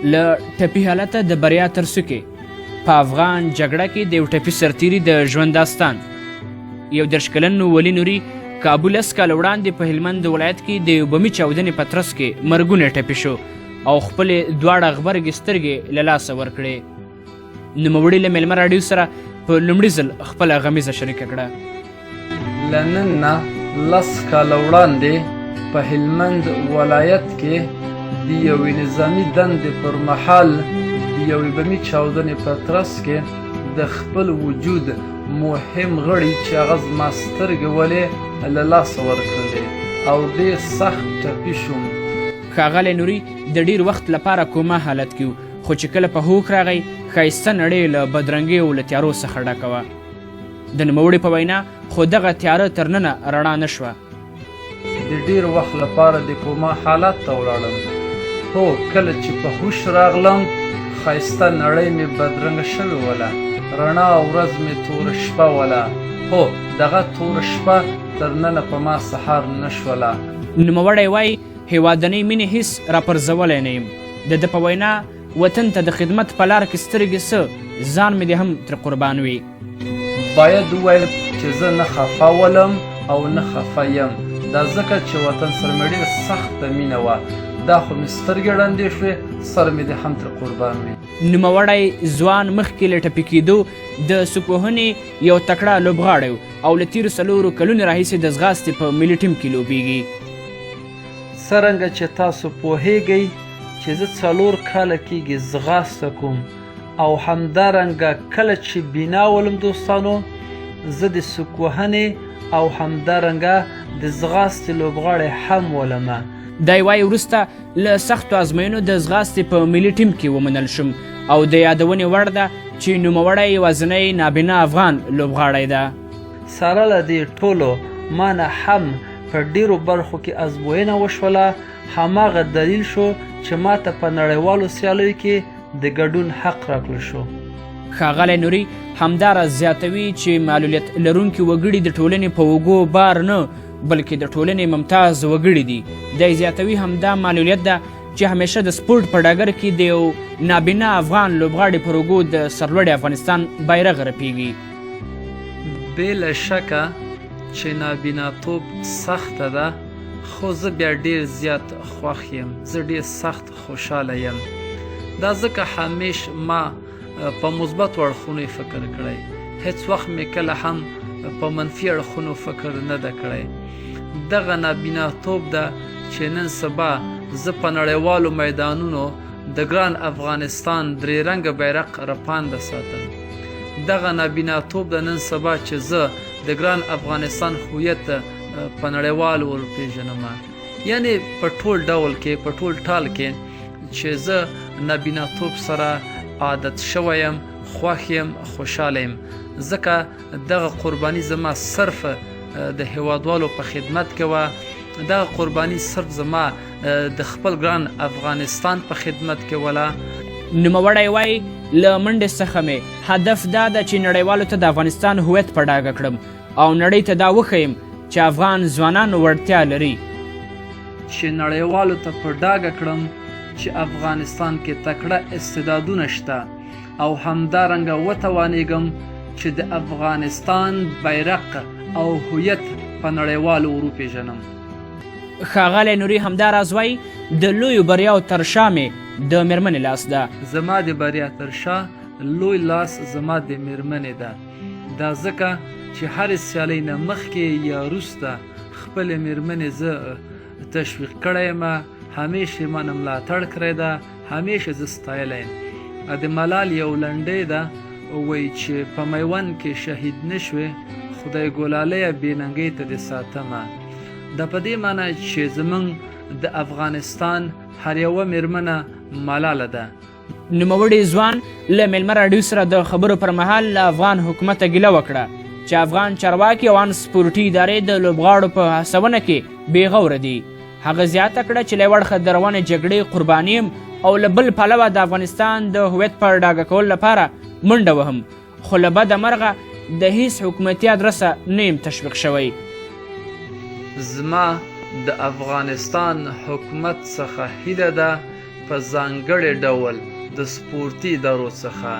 له ټپي حالته د بریا تر څوکې په افغان جګړه کې د یو ټپي سرتیري د ژوند داستان. 31 کلن ولي نوري کابل 10 کاله وړاندې په هلمند ولایت کې د یو بمي چاودنې په ترڅ کې مرګونه ټپي شو او خپلې دواړه غبرګې سترګې له لاسه ورکړې. نوموړي له میلمه راډیو سره په لومړي ځل خپله غمیزه شریکه کړه. له نن نه 10 کاله وړاندې په هلمند ولایت کې د یوې نظامي دندې پر مهال د یوې بمي چاودنې په ترڅ کې د خپل وجود مهم غړي چې هغه زما سترګې ولې له لاسه ورکړلې او ډېر سخت ټپي شوم. ښاغلی نوري د ډېر وخت لپاره کوما حالت کې و، خو چې کله په هوښ راغی ښایسته نړۍ له بدرنګۍ او له تیارو څخه ډکه وه. د نوموړي په وینا خو دغه تیاره تر ننه رڼا نه شوه. د ډېر وخت لپاره د کوما حالت ته ولاړم. هو کله چې په هوش راغلم ښایسته نړۍ مې بدرنګه شوې وله، رڼا ورځ مې توره شپه وله. هو دغه توره شپه تر ننه په ما سهار نه شوله. نوموړی وایي هېوادنۍ مینې هېڅ راپرځولی نه یم. د ده په وینا وطن ته د خدمت په لار کې سترګې څه ځان مې دې هم تر قربان وي. باید ووایم چې زه نه خفه ولم او نه خفه یم، دا ځکه چې وطن سره مې ډېره سخته مینه وه. دا خو مې سترګې ړندې شوې، سر مې دې هم تر قربان وي. نوموړی ځوان مخکې له ټپي کېدو د سکوهنې یو تکړه لوبغاړی او له تېرو 4 کلونو راهیسې د ځغاستې په ملي ټیم کې لوبیږي. څرنګه چې تاسو پوهیږئ چې زه 4 کاله کېږي ځغاسته کوم او همدارنګه کله چې بینا ولم دوستانو زه د سکوهنې او همدارنګه د ځغاستې لوبغاړی هم ولمه. دی وایي وروسته له سختو ازموینو د ځغاستې په ملي ټیم کې ومنل شوم او د یادونې وړ ده چې نوموړی یوازینی نابینا افغان لوبغاړی ده. سره له دې ټولو ما نه هم په ډېرو برخو کې ازموینه وشوله. هماغه دلیل شو چې ما ته په نړیوالو سیالیو کې د ګډون حق راکړل شو. ښاغلی نوري همداراز زیاتوي چې معلولیت لرونکي وګړي د ټولنې په اوږو بار نه بلکې د ټولنې ممتاز وګړي دي. دی زیاتوي همدا معلولیت ده چې همیشه د سپورټ په ډګر کې د یو نابینا افغان لوبغاړي پر اوږو د سرلوړي افغانستان بیرغ رپیږي. بې له شکه چې نابیناتوب سخته ده، خو زه بیا ډېر زیات خوښ یم. زه ډېر سخت خوشحاله یم. دا ځکه همیش ما په مثبتو اړخونو فکر کړی، هیڅ وخت مې کله هم په منفي اړخونو فکر نه ده کړی. دغه نابیناتوب ده چې نن سبا زه په نړیوالو میدانونو د ګران افغانستان 3 رنګه بیرغ رپانده ساتم. دغه نابیناتوب ده نن سبا چې زه د ګران افغانستان هویت په نړیوالو ورپېژنم. یعنې په ټول ډول کې په ټول ټال کې چې زه نابیناتوب سره عادت شوی یم، خوښ یم، خوشحاله یم. ځکه دغه قرباني زما صرف د هیوادوالو په خدمت کې وه. دغه قرباني صرف زما د خپل ګران افغانستان په خدمت کې وله. نوموړی وایي له منډې څخه مې هدف دا ده چې نړیوالو ته د افغانستان هویت په ډاګه کړم او نړۍ ته دا وښیم چې افغان ځوانان وړتیا لري. چې نړیوالو ته په ډاګه کړم چې افغانستان کې تکړه استعدادونه شته او همدارنګه وتوانېږم چې د افغانستان بیرغ او هویت په نړیوالو وروپېژنم. ښاغلی نوري همداراز وایي د لویو بریاو تر شا مې د میرمنې لاس ده. زما د بریا تر شا لوی لاس زما د میرمنې ده. دا ځکه چې هرې سیالۍ نه مخکې یا وروسته خپلې میرمنې زه تشویق کړی یم، همیشه یې مانه ملاتړ کړی ده، همیشه زه ستایلی یم. د ملال یو لنډۍ ده، وایي چې په میوند کې شهید نه شوې، خدای ګلالیه بې ننګۍ ته دې ساتمه. دا په دې معنی چې زموږ د افغانستان هر یوه میرمنه ملاله ده. نوموړي ځوان له میلمه راډیو سره د خبرو پر مهال له افغان حکومته ګیله وکړه چې افغان چارواکي او ان سپورټي ادارې د لوبغاړو په هڅونه کې بې غوره دي. هغه زیاته کړه چې له یو اړخه د روانې جګړې قرباني یم او له بل پلوه د افغانستان د هویت په ډاګه کولو لپاره منډه وهم، خو له بده مرغه د هیڅ حکومتي ادرسه نه یم تشویق شوی. زما د افغانستان حکومت څخه هیله ده په ځانګړي ډول د سپورتي ادارو څخه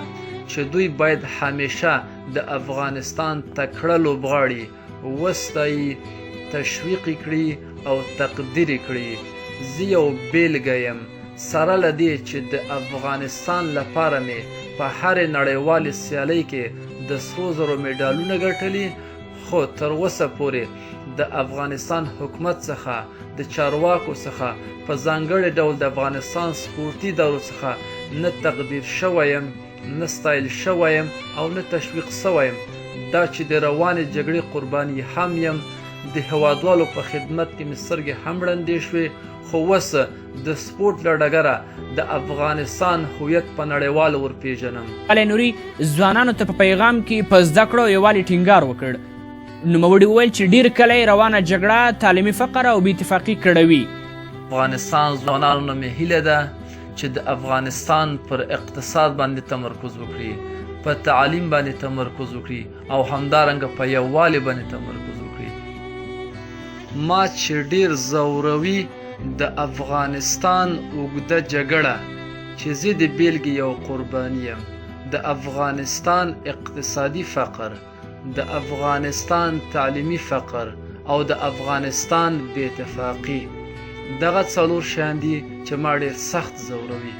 چې دوی باید همیشه د افغانستان تکړه لوبغاړي وستایي، تشویق کړي او تقدیر کړي. زه یو بیلګه یم، سره له دې چې د افغانستان لپاره مې په هرې نړیوالې سیالۍ کې د سرو زرو میډالونه ګټلي، خو تر اوسه پورې د افغانستان حکومت څخه، د چارواکو څخه، په ځانګړي ډول د افغانستان سپورتي ادارو څخه نه تقدیر شوی یم، نه ستایل شوی یم او نه تشویق شوی یم. دا چې د روانې جګړې قرباني هم یم، د هیوادوالو په خدمت کې مې سترګې هم ړندې شوې، خو اوس د سپورت له ډګره د افغانستان هویت په نړیواله ورپېژنم. علي نوري ځوانانو ته په پیغام کې په زده کړو یووالي ټینګار وکړ. نوموړي وویل چې ډېر کله یې روانه جګړه تعلیمي فقر او بې اتفاقي کړوي. افغانستان ځوانانو نه مې هیله ده چې د افغانستان پر اقتصاد باندې تمرکز وکړي، په تعلیم باندې تمرکز وکړي او همدارنګه په یووالي باندې تمرکز وکړي. ما چې ډېر ځوروي د افغانستان اوږده جګړه چې زه د بیلګې یو قرباني یم، د افغانستان اقتصادي فقر، د افغانستان تعلیمي فقر او د افغانستان بې اتفاقي. دغه څلور شیان دي چې ما ډېر سخت ځوروي.